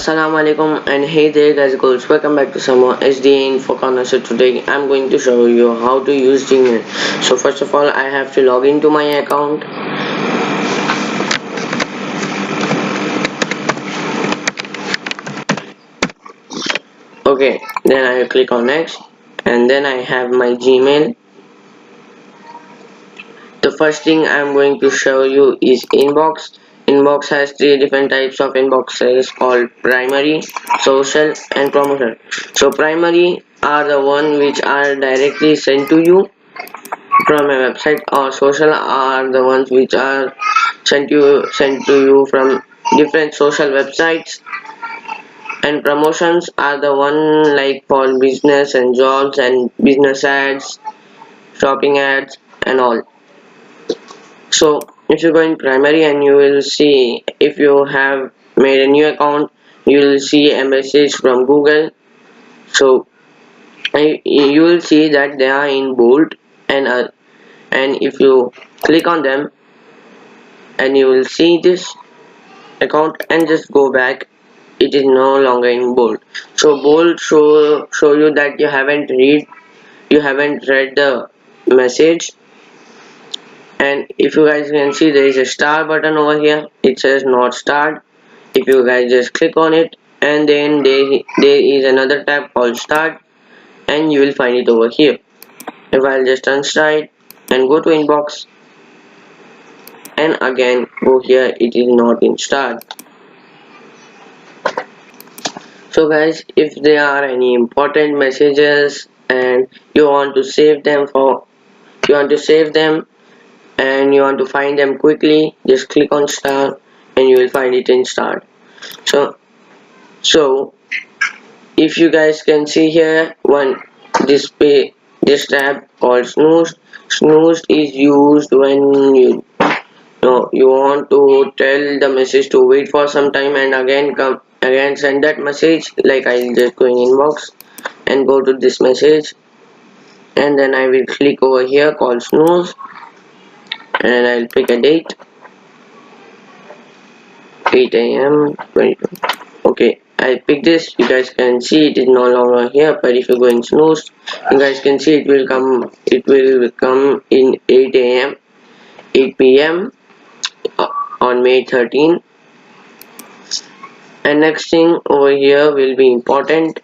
Assalamu alaikum and hey there guys, girls, welcome back to some more SDA info corner. So today I'm going to show you how to use Gmail. So first of all, I have to log into my account. Okay, then I will click on next and then I have my Gmail. The first thing I'm going to show you is inbox. Inbox has three different types of inboxes called primary, social and promotion. So primary are the one which are directly sent to you from a website, or social are the ones which are sent to you from different social websites, and promotions are the one like for business and jobs and business ads, shopping ads and all. So if you go in primary, and you will see, if you have made a new account, you will see a message from Google. So you will see that they are in bold, and if you click on them, and you will see this account and just go back, it is no longer in bold. So bold show you that you haven't read the message. And if you guys can see, there is a star button over here, it says not starred. If you guys just click on it, and then there is another tab called start, and you will find it over here. If I'll just unstar it and go to inbox, and again go here, it is not in start. So guys, if there are any important messages and you want to save them and you want to find them quickly, just click on start and you will find it in start. So if you guys can see here, this tab called snooze is used when you want to tell the message to wait for some time and again send that message. Like, I'll just go in inbox and go to this message, and then I will click over here called snooze, and I'll pick a date, 8 a.m. 22. Okay, I pick this. You guys can see it is no longer here, but if you go in snooze, you guys can see it will come in 8 a.m. 8 p.m. on May 13. And next thing over here will be important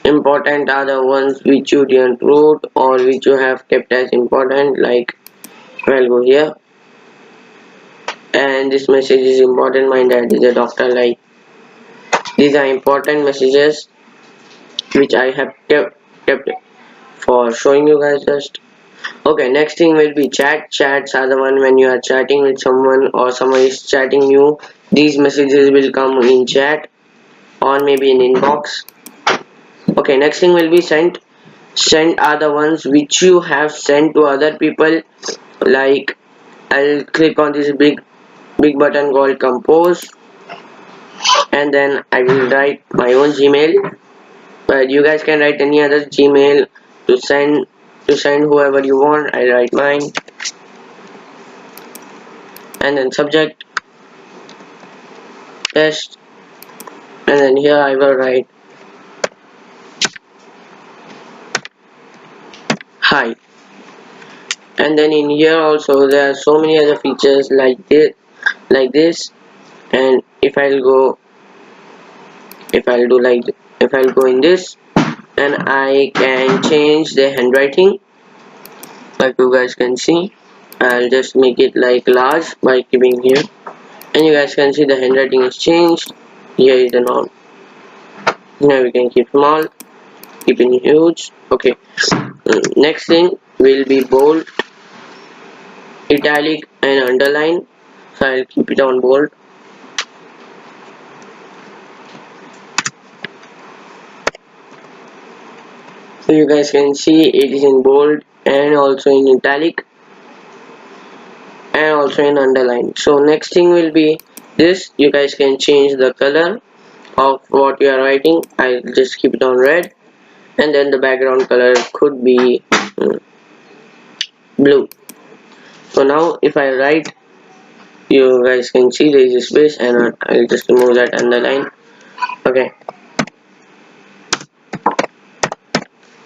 are the ones which you didn't wrote or which you have kept as important. Like, I'll go here, and this message is important, my dad is a doctor. Like, these are important messages which I have kept for showing you guys just. Okay, next thing will be chats are the one when you are chatting with someone or someone is chatting you, these messages will come in chat or maybe in inbox. Okay, next thing will be sent are the ones which you have sent to other people. Like, I'll click on this big button called compose, and then I will write my own Gmail, but you guys can write any other Gmail to send whoever you want. I write mine, and then subject test, and then here I will write hi. And then in here also there are so many other features like this. And if I'll go in this, and I can change the handwriting, like you guys can see. I'll just make it like large by keeping here, and you guys can see the handwriting is changed. Here is the norm. Now we can keep small, keep it huge. Okay, next thing will be bold, italic and underline. So I'll keep it on bold. So you guys can see it is in bold and also in italic and also in underline. So next thing will be this. You guys can change the color of what you are writing. I'll just keep it on red, and then the background color could be blue. So now if I write, you guys can see there is a space, and I'll just remove that underline. Okay,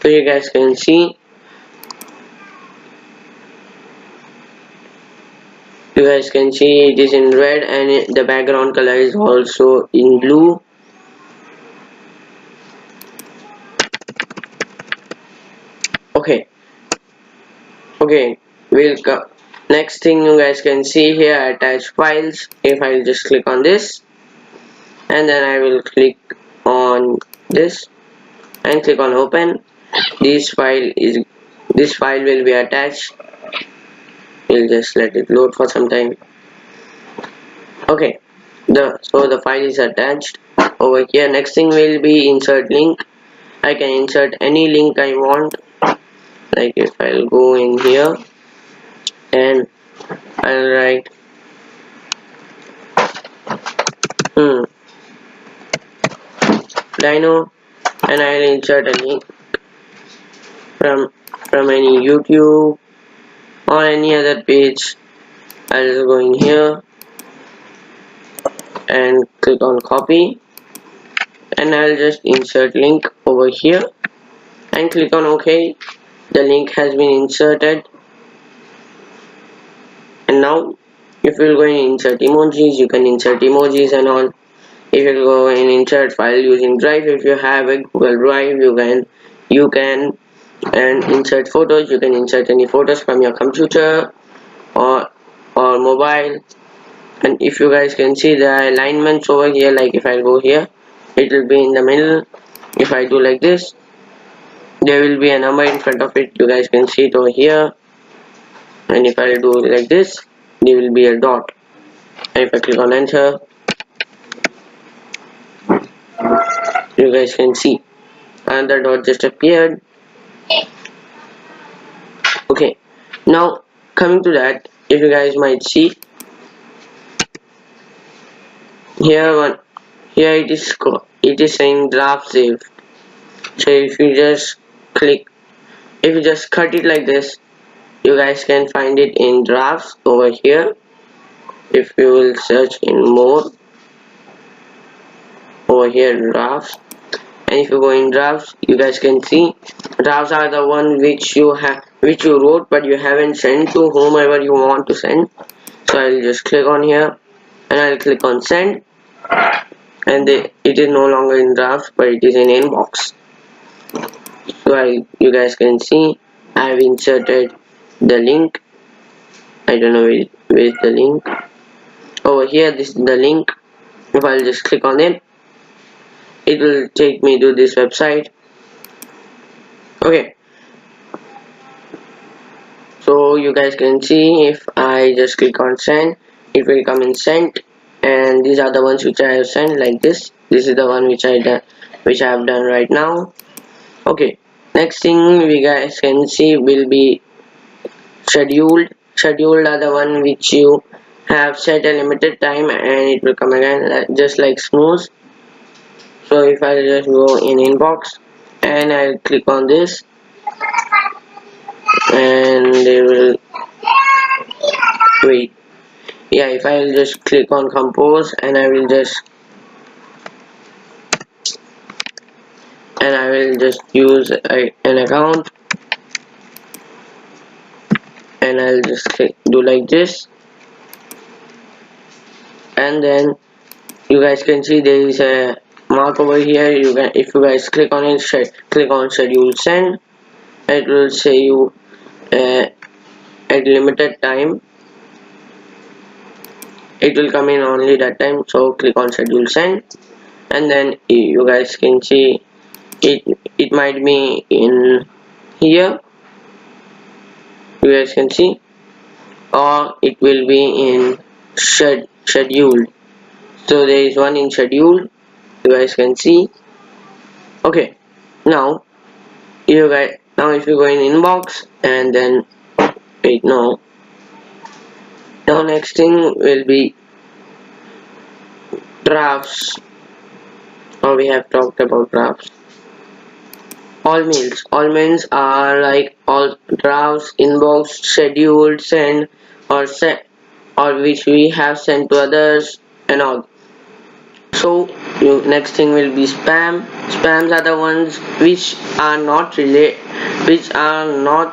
so you guys can see, it is in red and the background color is also in blue. Okay, we'll go. Next thing you guys can see here, attach files. If I'll just click on this, and then I will click on this and click on open. This file will be attached. We'll just let it load for some time. Okay, so the file is attached over here. Next thing will be insert link. I can insert any link I want. Like if I'll go in here and I'll write Dino, and I'll insert a link from any YouTube or any other page. I'll just go in here and click on copy, and I'll just insert link over here and click on OK. The link has been inserted. And now if you're going to insert emojis, you can insert emojis and all. If you go and insert file using Drive, if you have a Google Drive, you can and insert photos. You can insert any photos from your computer or mobile. And if you guys can see the alignments over here, like if I go here, it will be in the middle. If I do like this, there will be a number in front of it. You guys can see it over here. And if I do like this, there will be a dot. And if I click on enter, you guys can see another dot just appeared. Okay, now coming to that, if you guys might see here, it is saying draft save. So if you just cut it like this, you guys can find it in drafts over here. If you will search in more over here, drafts, and if you go in drafts, you guys can see drafts are the one which you wrote but you haven't sent to whomever you want to send. So I'll just click on here and I'll click on send, and it is no longer in drafts but it is in inbox. So you guys can see I have inserted the link. I don't know where is the link. Over here, this is the link. If I'll just click on it, it will take me to this website. Okay, so you guys can see if I just click on send, it will come in sent, and these are the ones which I have sent, like this. This is the one which I have done right now. Okay, next thing we guys can see will be scheduled. Scheduled are the one which you have set a limited time and it will come again, just like snooze. So if I just go in inbox and I'll click on this, and they will wait. Yeah, if I'll just click on compose and I will just use an account, and I'll just do like this, and then you guys can see there is a mark over here. If you guys click on it, click on schedule send, it will say you at limited time. It will come in only that time, so click on schedule send, and then you guys can see it might be in here, you guys can see, or it will be in scheduled. So there is one in scheduled, you guys can see. Okay, now if you go in inbox and then wait, now next thing will be drafts. Now we have talked about drafts. All mails are like all drafts, inbox, scheduled, send, or which we have sent to others and all. So next thing will be spams are the ones which are not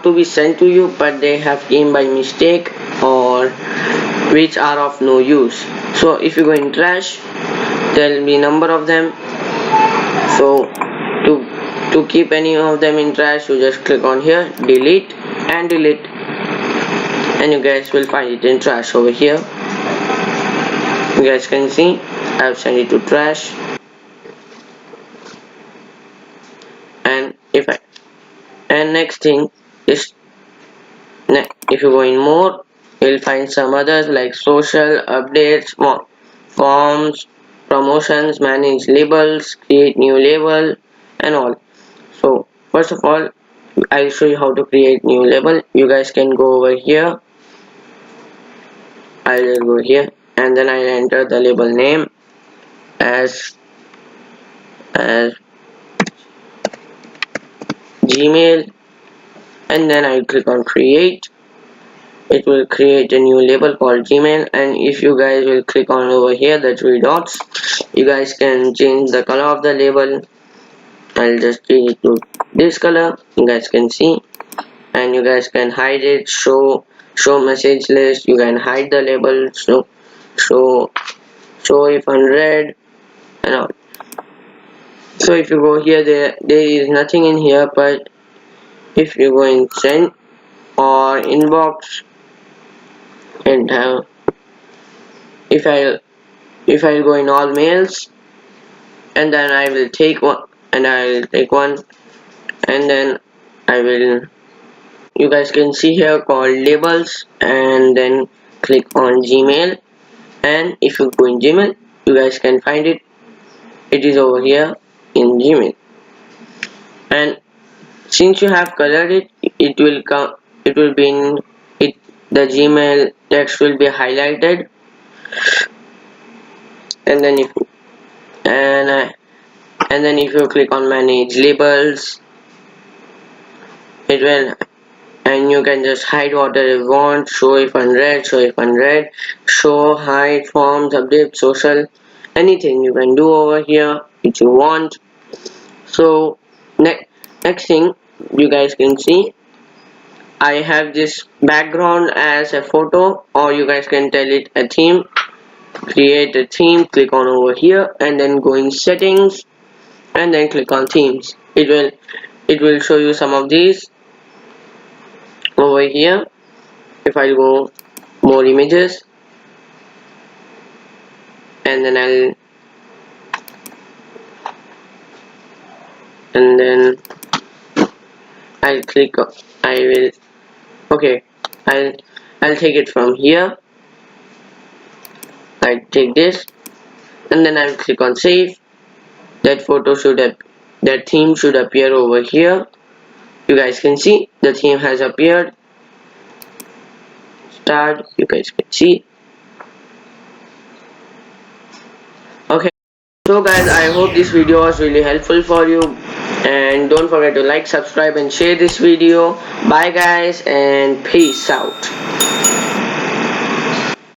to be sent to you, but they have came by mistake, or which are of no use. So if you go in trash, there will be number of them. So to keep any of them in trash, you just click on here, delete, and you guys will find it in trash over here. You guys can see I've sent it to trash. And next thing is, if you go in more, you'll find some others like social, updates, forms, promotions, manage labels, create new label, and all. So first of all, I'll show you how to create new label. You guys can go over here. I'll just go here, and then I'll enter the label name as Gmail, and then I click on create. It will create a new label called Gmail, and if you guys will click on over here the three dots, you guys can change the color of the label. I'll just change it to this color, you guys can see, and you guys can hide it, show message list, you can hide the label, so show if unread and all. So if you go here, there is nothing in here, but if you go in send or inbox, and if I'll go in all mails, and then I will take one, and then I will, you guys can see here called labels, and then click on Gmail, and if you go in Gmail, you guys can find it. It is over here in Gmail, and since you have colored it, it will come, it will be in it, the Gmail text will be highlighted, and then if you click on manage labels, it will, and you can just hide whatever you want, show if unread, show, hide, forms, update, social, anything you can do over here which you want. So next thing, you guys can see I have this background as a photo, or you guys can tell it a theme. Create a theme, click on over here, and then go in settings, and then click on themes. It will show you some of these over here. If I go more images, and then I'll click, I will, okay, I'll take it from here. I take this, and then I'll click on save. That theme should appear over here. You guys can see the theme has appeared. Start, you guys can see. Okay, so guys, I hope this video was really helpful for you, and don't forget to like, subscribe, and share this video. Bye guys, and peace out.